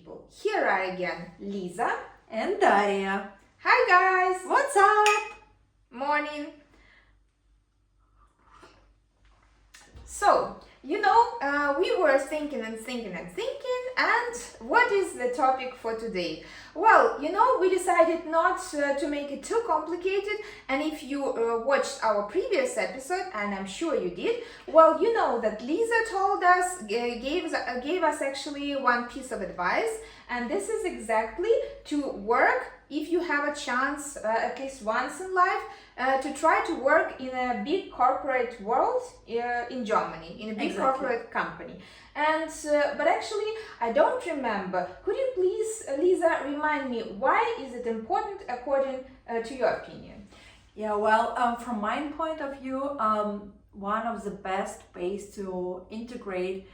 people. Here are again Liza and Daria. Hi guys! What's up? Morning! So, we were thinking, and what is the topic for today? Well, we decided not to make it too complicated, and if you watched our previous episode, and I'm sure you did, well, you know that Liza told us, gave us actually one piece of advice, and this is exactly to work, if you have a chance, at least once in life, to try to work in a big corporate world in Germany, in a big corporate company. And but actually, I don't remember. Could you please, Liza, remind me why is it important according to your opinion? Yeah, well, from my point of view, one of the best ways to integrate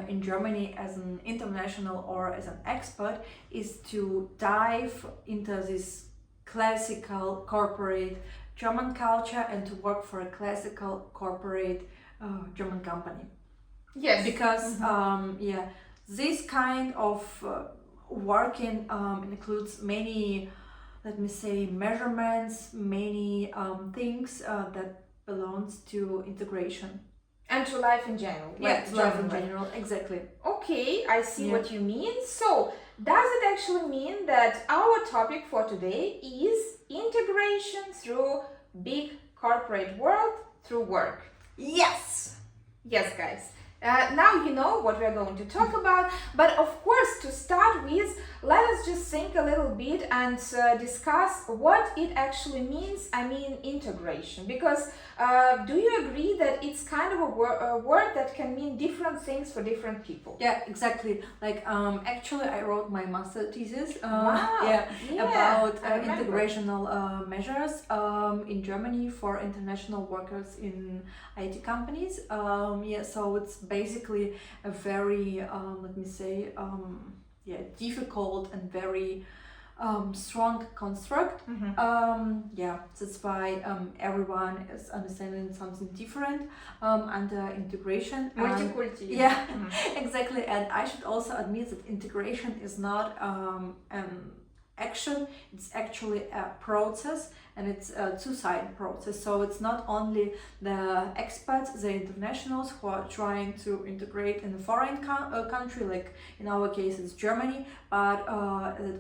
in Germany as an international or as an expert is to dive into this classical corporate German culture and to work for a classical corporate German company. Yes. Because this kind of working includes many, let me say, measurements, many things that belongs to integration. And to life in general. Yeah, to life in general, exactly. Okay, I see what you mean. So, does it actually mean that our topic for today is integration through big corporate world through work? Yes! Yes, guys. Now you know what we're going to talk about, but of course, to start with, let us just think a little bit and discuss what it actually means. I mean, integration, because do you agree that it's kind of a word that can mean different things for different people? Yeah, exactly. Like actually, I wrote my master thesis about integrational measures in Germany for international workers in IT companies. So it's basically a very difficult and very strong construct. That's why everyone is understanding something different under integration. Multiculti. Yeah, exactly. And I should also admit that integration is not an action, it's actually a process, and it's a two-sided process. So it's not only the expats, the internationals who are trying to integrate in a foreign country, like in our case it's Germany, but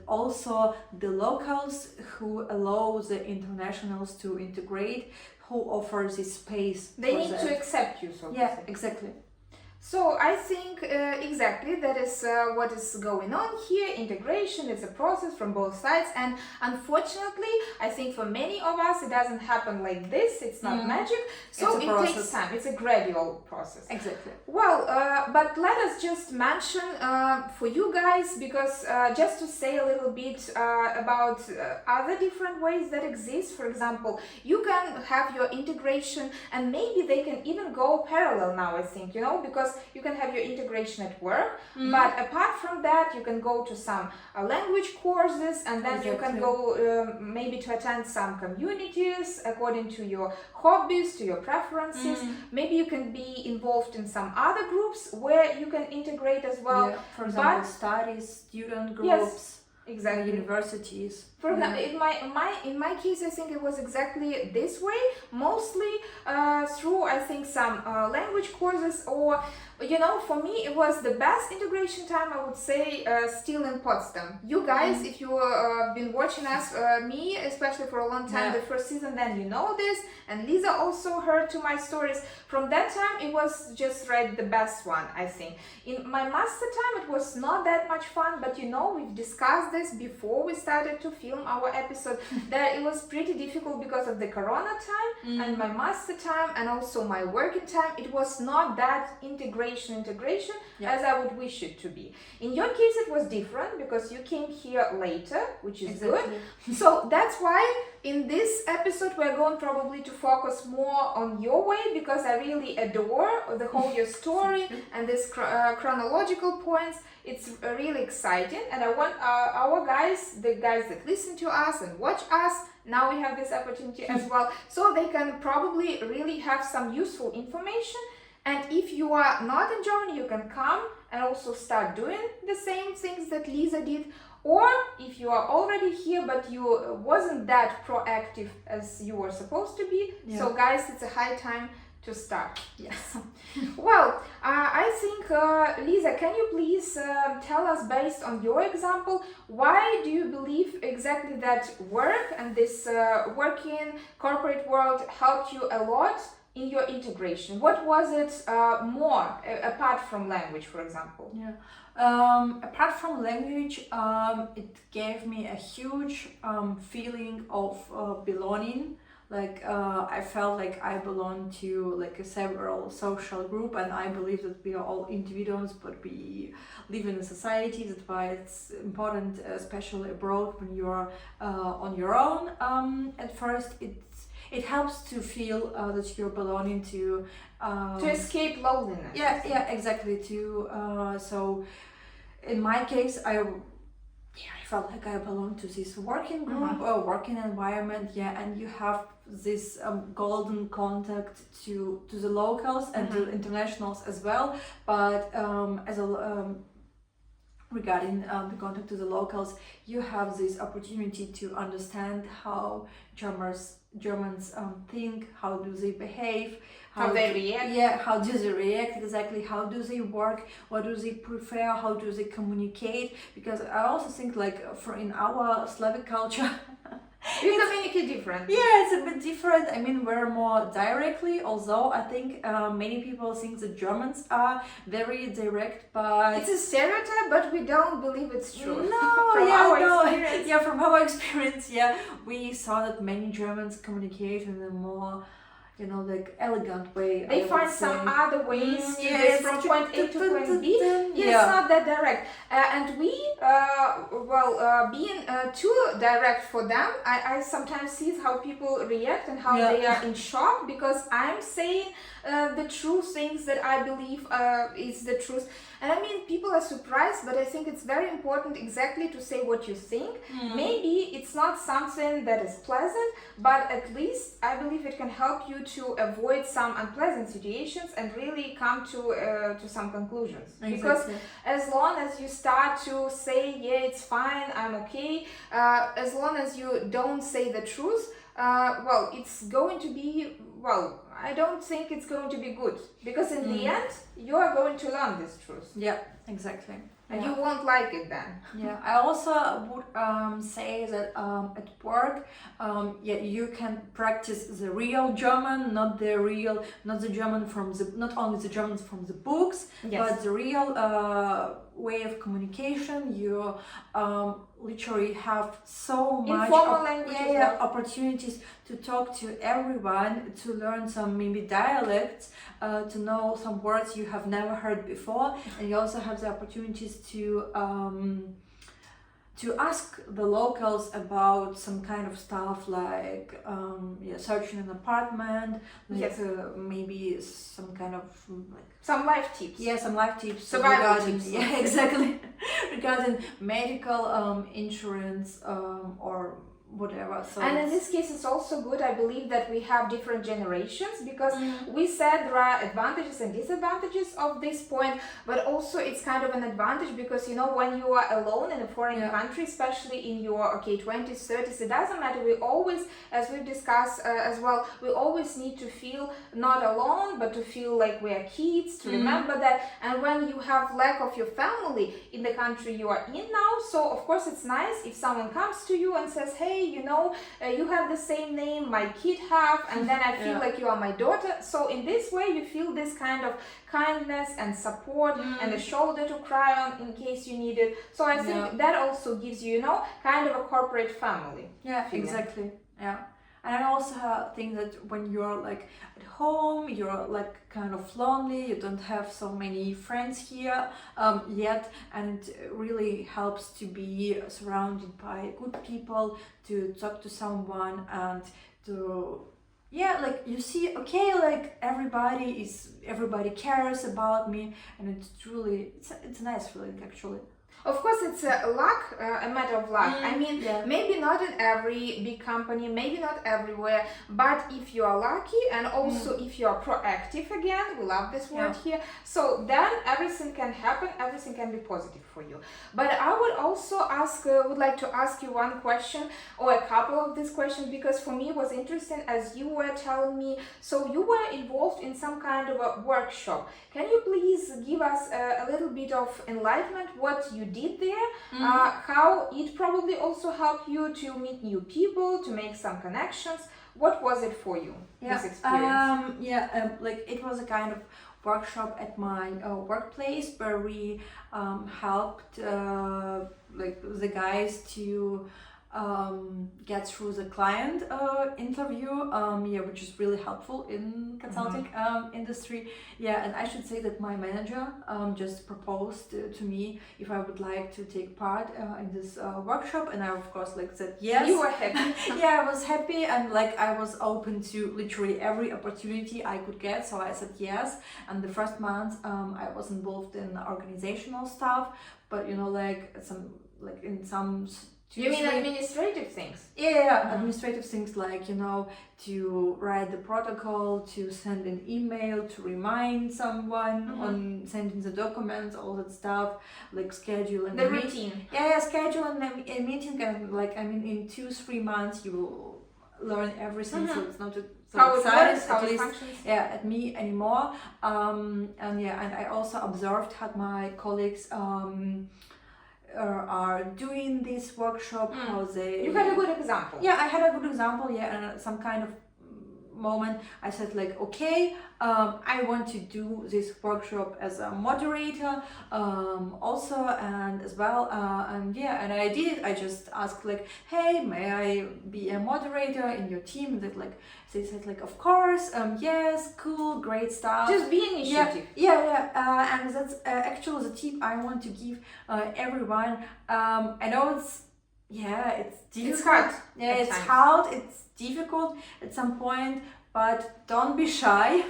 also the locals who allow the internationals to integrate, who offer this space. They need to accept you, so to say. Exactly. So I think exactly that is what is going on here. Integration is a process from both sides, and unfortunately I think for many of us it doesn't happen like this. It's not magic, so it takes time. It's a gradual process. Exactly. Well, but let us just mention for you guys, because just to say a little bit about other different ways that exist. For example, you can have your integration, and maybe they can even go parallel now, I think, because you can have your integration at work, but apart from that you can go to some language courses, and then you can go maybe to attend some communities according to your hobbies, to your preferences. Maybe you can be involved in some other groups where you can integrate as well. For example, studies, student groups. Yes. Exactly. Universities. For example, in my case, I think it was exactly this way, mostly through, I think, some language courses, or for me it was the best integration time, I would say, still in Potsdam. You guys, if you been watching us, me especially for a long time, the first season, then you know this, and Liza also heard to my stories. From that time, it was just the best one, I think. In my master time, it was not that much fun, but we've discussed this before we started to film our episode, that it was pretty difficult because of the corona time and my master time, and also my working time. It was not that integration as I would wish it to be. In your case, it was different because you came here later, which is good. So that's why in this episode we're going probably to focus more on your way, because I really adore the whole your story and this chronological points. It's really exciting, and I want our guys, the guys that listen to us and watch us, now we have this opportunity as well, so they can probably really have some useful information. And if you are not in Germany, you can come and also start doing the same things that Liza did. Or if you are already here but you wasn't that proactive as you were supposed to be, so guys, it's a high time to start. Yes. Well, I think, Liza, can you please tell us, based on your example, why do you believe exactly that work and this working corporate world helped you a lot in your integration? What was it more, apart from language, for example? Yeah. Apart from language, it gave me a huge feeling of belonging. Like I felt like I belong to like a several social group, and I believe that we are all individuals, but we live in a society. That's why it's important, especially abroad, when you're on your own. At first, it helps to feel that you're belonging to escape loneliness. Yeah, exactly. So in my case, I felt like I belong to this working group or working environment. Yeah, and you have this golden contact to the locals and to internationals as well. But regarding the contact to the locals, you have this opportunity to understand how Germans think, how do they behave, how they react. Yeah, how do they react exactly, how do they work, what do they prefer, how do they communicate. Because I also think like in our Slavic culture you communicate different. Yeah, it's a bit different. I mean, we're more directly, although I think many people think the Germans are very direct, but it's a stereotype, but we don't believe it's true. No, from our experience, we saw that many Germans communicate in a more, like elegant way. They find some other ways to get from point A to point B. It's not that direct. And we, being too direct for them, I sometimes see how people react and how they are in shock, because I'm saying the true things that I believe is the truth. And I mean, people are surprised, but I think it's very important exactly to say what you think. Maybe it's not something that is pleasant, but at least I believe it can help you to avoid some unpleasant situations and really come to some conclusions. Exactly. Because as long as you start to say, yeah, it's fine, I'm okay, as long as you don't say the truth, it's going to be, I don't think it's going to be good, because in the end, you are going to learn this truth. Yeah, exactly. And you won't like it then. Yeah, I also would say that at work, you can practice the real German, not the German not only the Germans from the books, but the real way of communication. You literally have so much opportunities to talk to everyone, to learn some maybe dialects, to know some words you have never heard before, and you also have the opportunities to ask the locals about some kind of stuff like searching an apartment, maybe some kind of some life tips. Yeah, some life tips. Survival tips. Yeah, exactly. Regarding medical insurance or whatever. So and in this case, it's also good, I believe, that we have different generations, because we said there are advantages and disadvantages of this point, but also it's kind of an advantage because, when you are alone in a foreign country, especially in your 20s, 30s, it doesn't matter. We always, as we've discussed as well, we always need to feel not alone, but to feel like we are kids, to remember that. And when you have lack of your family in the country you are in now, so of course it's nice if someone comes to you and says, hey, you have the same name my kid have, and then I feel like you are my daughter. So in this way you feel this kind of kindness and support and a shoulder to cry on in case you need it. So I think that also gives you, kind of a corporate family. Yeah, feeling. Exactly. Yeah. And I also think that when you're like at home, you're like kind of lonely, you don't have so many friends here yet, and it really helps to be surrounded by good people, to talk to someone, and to you see, everybody cares about me, and it's a nice feeling actually. Of course, it's a matter of luck. I mean, Yeah. maybe not in every big company, maybe not everywhere, but if you are lucky and also if you are proactive, again, we love this word here, so then everything can happen, everything can be positive for you. But I would also would like to ask you one question or a couple of these questions, because for me it was interesting as you were telling me, so you were involved in some kind of a workshop. Can you please give us a little bit of enlightenment what you did there, how it probably also helped you to meet new people, to make some connections? What was it for you, this experience? Like it was a kind of workshop at my workplace where we helped like the guys to get through the client interview, which is really helpful in consulting industry. And I should say that my manager just proposed to me if I would like to take part in this workshop, and I of course like said yes. You were happy. I was happy, and like I was open to literally every opportunity I could get, so I said yes. And the first month I was involved in organizational stuff, but in some You mean administrative things? Administrative things like, to write the protocol, to send an email, to remind someone on sending the documents, all that stuff, like schedule and the routine. Schedule and a meeting, and like, I mean, in 2-3 months you will learn everything, so it's not how it works, how at it least functions. at me anymore. And I also observed how my colleagues are doing this workshop, how they... You had a good example. I had a good example, and some kind of moment I said like, okay, I want to do this workshop as a moderator also, and as well, and I did it. I just asked like, hey, may I be a moderator in your team? That like, they said like, of course, yes, cool, great stuff. Just be initiative. And that's actually the tip I want to give everyone. I know it's difficult. It's hard. It's hard. It's difficult at some point, but don't be shy.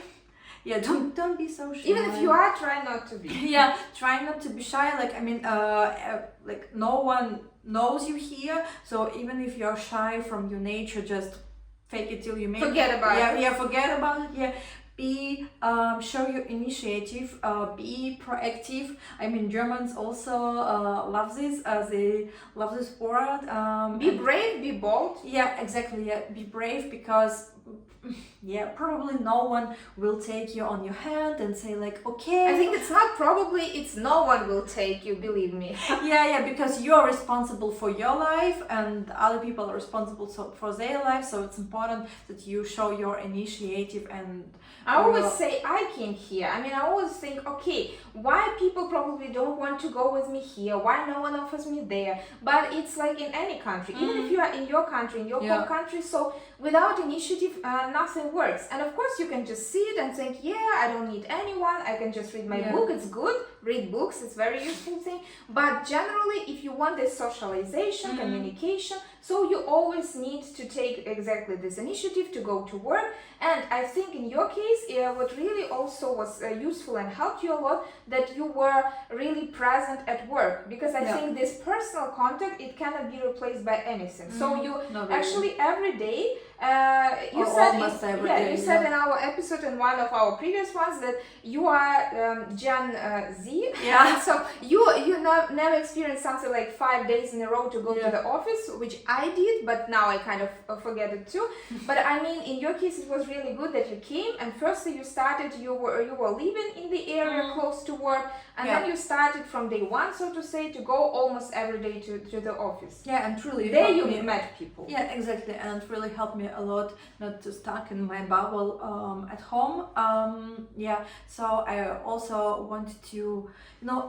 Don't be so shy. Even if you are, try not to be. Try not to be shy. Like, I mean, like no one knows you here, so even if you're shy from your nature, just fake it till you make Forget about it. Forget about it. Show your initiative, be proactive. I mean, Germans also love this. They love this word. Be brave, be bold. Exactly. Be brave, because probably no one will take you on your hand and say like, okay. I think it's not probably, it's no one will take you, believe me. Because you're responsible for your life and other people are responsible for their life, so it's important that you show your initiative. And I always say I came here. I mean, I always think, okay, why people probably don't want to go with me here? Why no one offers me there? But it's like in any country, even if you are in your country, in your home country, so without initiative, nothing works. And of course, you can just sit and think, I don't need anyone. I can just read my book. It's good. Read books. It's very useful thing. But generally, if you want this socialization, communication, so you always need to take exactly this initiative to go to work. And I think in your case, what really also was useful and helped you a lot, that you were really present at work, because I think this personal contact, it cannot be replaced by anything. So you actually every day, you said in our episode, in one of our previous ones, that you are Gen Z. So you never experienced something like 5 days in a row to go to the office, which I did, but now I kind of forget it too. But I mean, in your case, it was really good that you came, and firstly you started, you were living in the area close to work, and then you started from day one, so to say, to go almost every day to the office. And truly there you met people. Exactly, and it really helped me a lot not to stuck in my bubble at home. So I also wanted to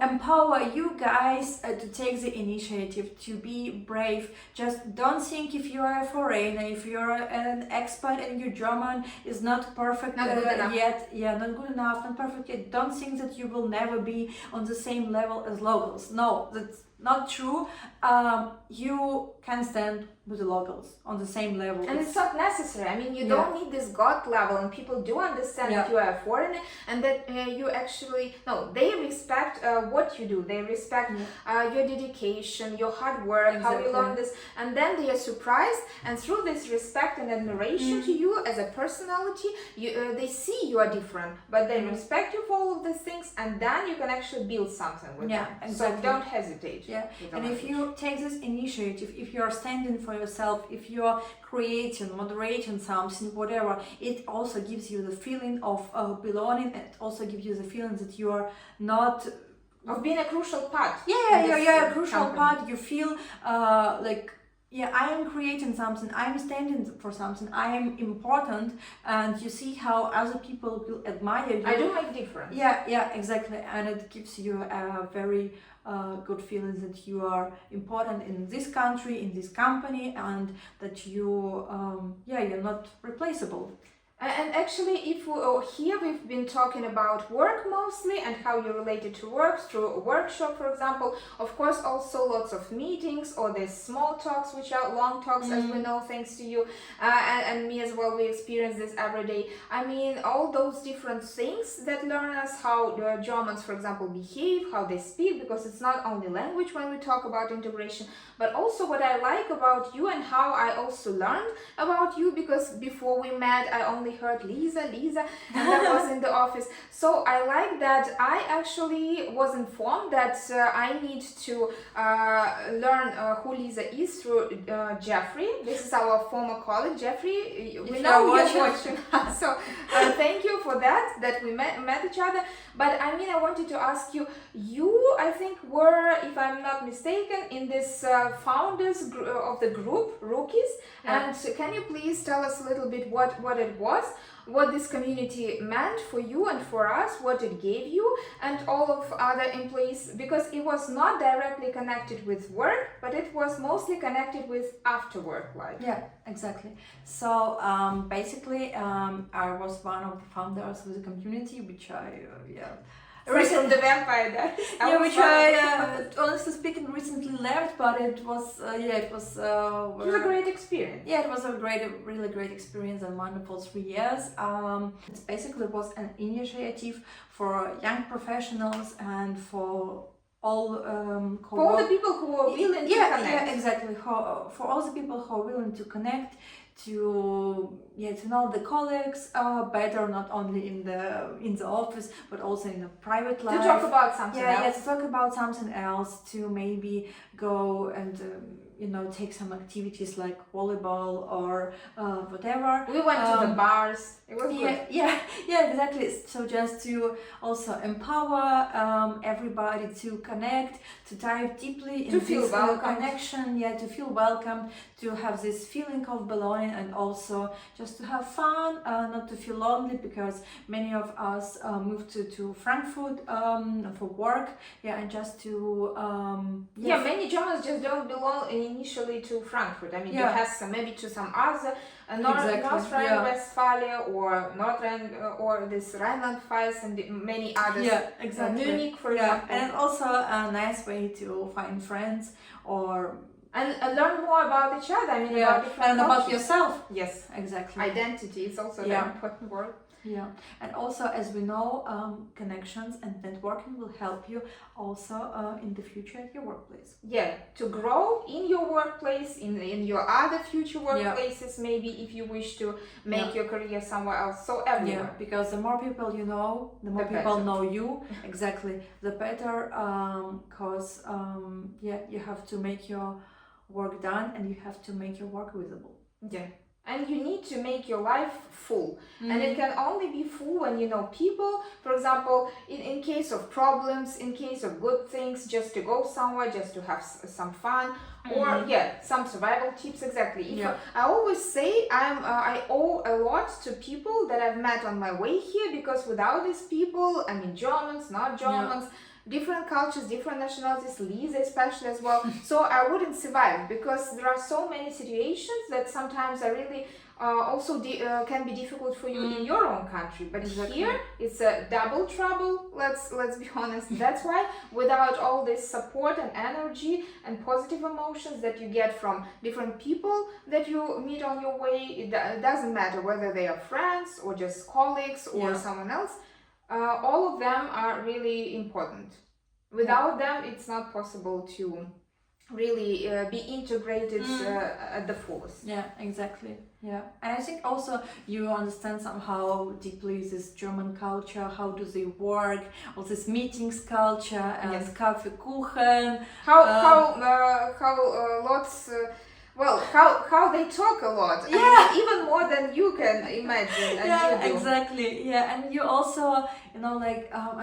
empower you guys to take the initiative, to be brave. Just don't think if you are a foreigner, if you're an expat and your German is not perfect not good enough yet, not good enough, not perfect yet, don't think that you will never be on the same level as locals. No, that's not true. You can stand with the locals on the same level. And it's not necessary. I mean, you don't need this God level, and people do understand that you are a foreigner and that you actually, no, they respect what you do. They respect your dedication, your hard work, how you learn this, and then they are surprised, and through this respect and admiration to you as a personality, they see you are different, but they respect you for all of these things, and then you can actually build something with them. Exactly. So don't hesitate. And if you take this initiative, if you are standing for yourself, if you are creating, moderating something, whatever, it also gives you the feeling of belonging, and it also gives you the feeling that you are not of being a crucial part. Yeah, a crucial part. You feel like, I am creating something, I am standing for something, I am important, and you see how other people will admire you. I do make difference. Yeah, exactly, and it gives you a very good feeling that you are important in this country, in this company, and that you, you're not replaceable. And actually, if here we've been talking about work mostly and how you related to work through a workshop, for example. Of course, also lots of meetings or there's small talks, which are long talks, as we know, thanks to you and me as well. We experience this every day. I mean, all those different things that learn us how the Germans, for example, behave, how they speak, because it's not only language when we talk about integration, but also what I like about you and how I also learned about you, because before we met, I only heard Liza, and that was in the office. So I like that I actually was informed that I need to learn who Liza is through Jeffrey. This is our former colleague, Jeffrey. We know you're watching us. So thank you for that we met each other. But I mean, I wanted to ask you, I think were, if I'm not mistaken, in this founders of the group, Rookies. And can you please tell us a little bit what it was, what this community meant for you and for us, what it gave you and all of other employees, because it was not directly connected with work, but it was mostly connected with after work life. Yeah, exactly. So basically, I was one of the founders of the community, which I from the Vampire Diaries. Which I honestly speaking recently left, but it was it was a great experience. Yeah, it was a really great experience and wonderful 3 years. It basically was an initiative for young professionals and for all for all the people who are willing to connect. Yeah, exactly. For all the people who are willing to connect, to know the colleagues better, not only in the office but also in the private life. To talk about something else. Yeah, to talk about something else. To maybe go and take some activities like volleyball or whatever. We went to the bars. It was good. Yeah, exactly. So just to also empower everybody to connect, to dive deeply into this connection. Yeah, to feel welcome, to have this feeling of belonging, and also just to have fun, not to feel lonely, because many of us moved to Frankfurt for work. Yeah, and just to many Germans just don't belong initially to Frankfurt. I mean, you have some, maybe to some other North Rhine-Westphalia or North Rhine or this Rhineland-Pfalz and many others. Yeah, exactly. Munich, for example. And also a nice way to find friends or and learn more about each other. I mean, about different and about yourself. Yes, exactly. Identity is also a very important word. Yeah, and also, as we know, connections and networking will help you also in the future at your workplace. Yeah, to grow in your workplace, in your other future workplaces, maybe if you wish to make your career somewhere else. So everywhere. Yeah, because the more people you know, the more people know you. Exactly, the better. Because you have to make your work done, and you have to make your work visible. Yeah. And you need to make your life full. And it can only be full when you know people. For example, in case of problems, in case of good things, just to go somewhere, just to have some fun, or some survival tips. Exactly. I always say I owe a lot to people that I've met on my way here, because without these people, I mean, Germans, not Germans, different cultures, different nationalities, Liza especially as well. So I wouldn't survive, because there are so many situations that sometimes are really also can be difficult for you in your own country. But Exactly. here it's a double trouble. Let's be honest. That's why without all this support and energy and positive emotions that you get from different people that you meet on your way, it doesn't matter whether they are friends or just colleagues or someone else. All of them are really important. Without them, it's not possible to really be integrated at the fullest. Yeah, exactly. Yeah, and I think also you understand somehow deeply this German culture. How do they work? All this meetings culture and Kaffee Kuchen. How lots. How they talk a lot. I mean, even more than you can imagine. And Yeah, you do. exactly. Yeah, and you also,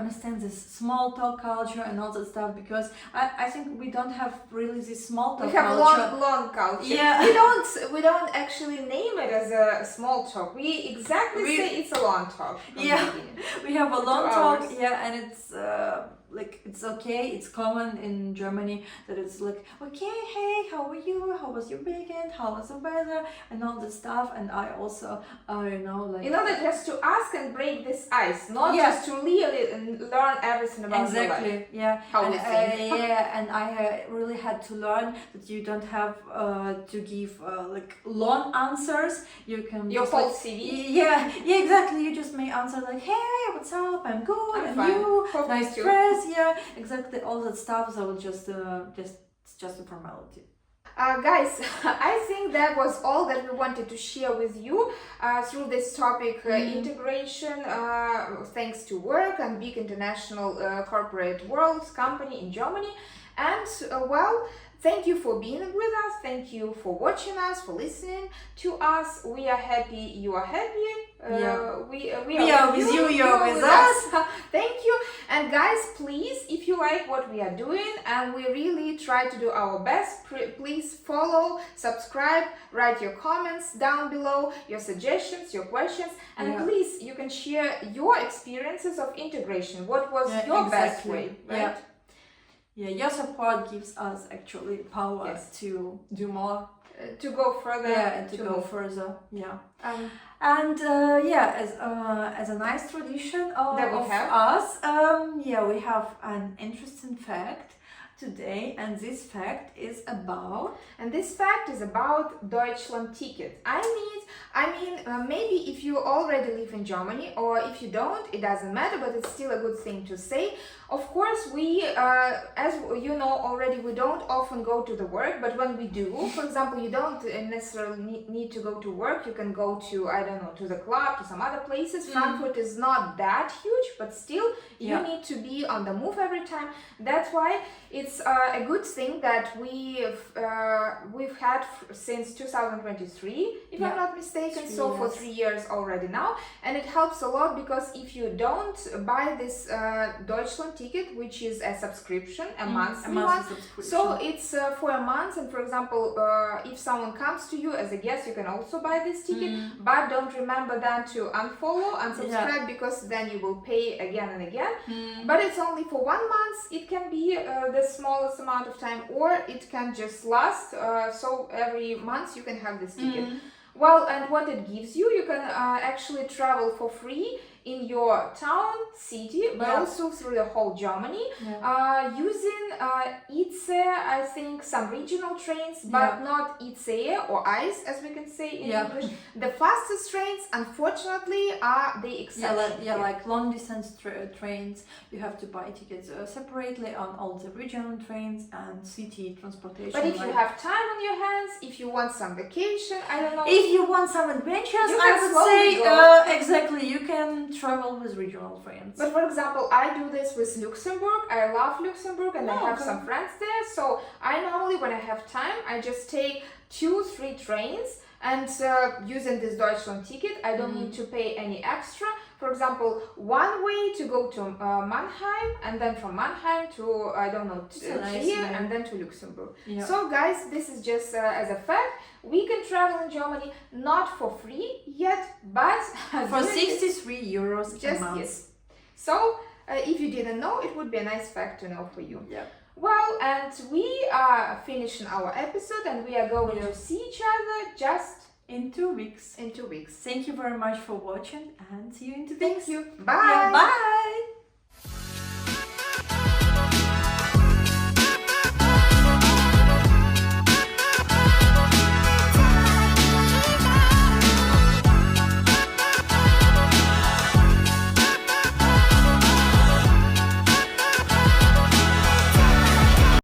understand this small talk culture and all that stuff, because I think we don't have really this small talk We have culture. long culture. Yeah. We don't actually name it as a small talk. We exactly say it's a long talk. Yeah, we have a long talk. hours. Yeah, and it's it's okay. It's common in Germany that it's like, okay, hey, how are you? How was your weekend? How was the weather? And all this stuff. And I also, In order just to ask and break this ice, not just to really learn everything about your life. Yeah. How we think. And I really had to learn that you don't have to give long answers. You can Your just, whole CV. Yeah, exactly. You just may answer like, hey, what's up? I'm good. I'm and fine. you? Hope Nice you too. dress. Yeah, exactly. All that stuff. So it's just a formality. Guys, I think that was all that we wanted to share with you through this topic, integration, thanks to work and big international corporate world company in Germany. And thank you for being with us. Thank you for watching us, for listening to us. We are happy you are happy. We are with you. You're with us. Thank you. And guys, please, if you like what we are doing, and we really try to do our best, please follow, subscribe, write your comments down below, your suggestions, your questions, and please, you can share your experiences of integration. What was your best way, right? Yeah, your support gives us actually power to do more. To go further. And to go further. Yeah. As a nice tradition of us, we have an interesting fact today, and this fact is about Deutschland-Ticket. I mean, maybe if you already live in Germany, or if you don't, it doesn't matter, but it's still a good thing to say. Of course, we, as you know already, we don't often go to the work, but when we do, for example, you don't necessarily need to go to work. You can go to, I don't know, to the club, to some other places. Frankfurt is not that huge, but still, you need to be on the move every time. That's why it's a good thing that we've had since 2023, if I'm not mistaken, so for 3 years already now, and it helps a lot, because if you don't buy this Deutschland ticket, which is a subscription, a monthly one, so it's for a month, and for example, if someone comes to you as a guest, you can also buy this ticket, but don't remember then to unfollow, unsubscribe, because then you will pay again and again. But it's only for 1 month. It can be the smallest amount of time, or it can just last, so every month you can have this ticket. Well, and what it gives you, you can actually travel for free in your town, city, but also through the whole Germany, using ICE, I think, some regional trains, but not ICE or ICE, as we can say in English. The fastest trains, unfortunately, are the exception. Like long distance trains, you have to buy tickets separately on all the regional trains and city transportation. But if you have time on your hands, if you want some vacation, I don't know. If you want some adventures, I would say, exactly, you can travel with regional trains. But for example, I do this with Luxembourg. I love Luxembourg, and I have some friends there. So I normally, when I have time, I just take 2-3 trains, and using this Deutschland ticket, I don't need to pay any extra. For example, one way to go to Mannheim, and then from Mannheim to, I don't know, Trier, and then to Luxembourg. So guys, this is just as a fact. We can travel in Germany, not for free yet, but for 63 euros a month. Yes. So if you didn't know, it would be a nice fact to know for you. Well, and we are finishing our episode, and we are going to see each other just in 2 weeks. In 2 weeks. Thank you very much for watching and see you in 2 weeks. Thank you. Bye. Yeah, bye.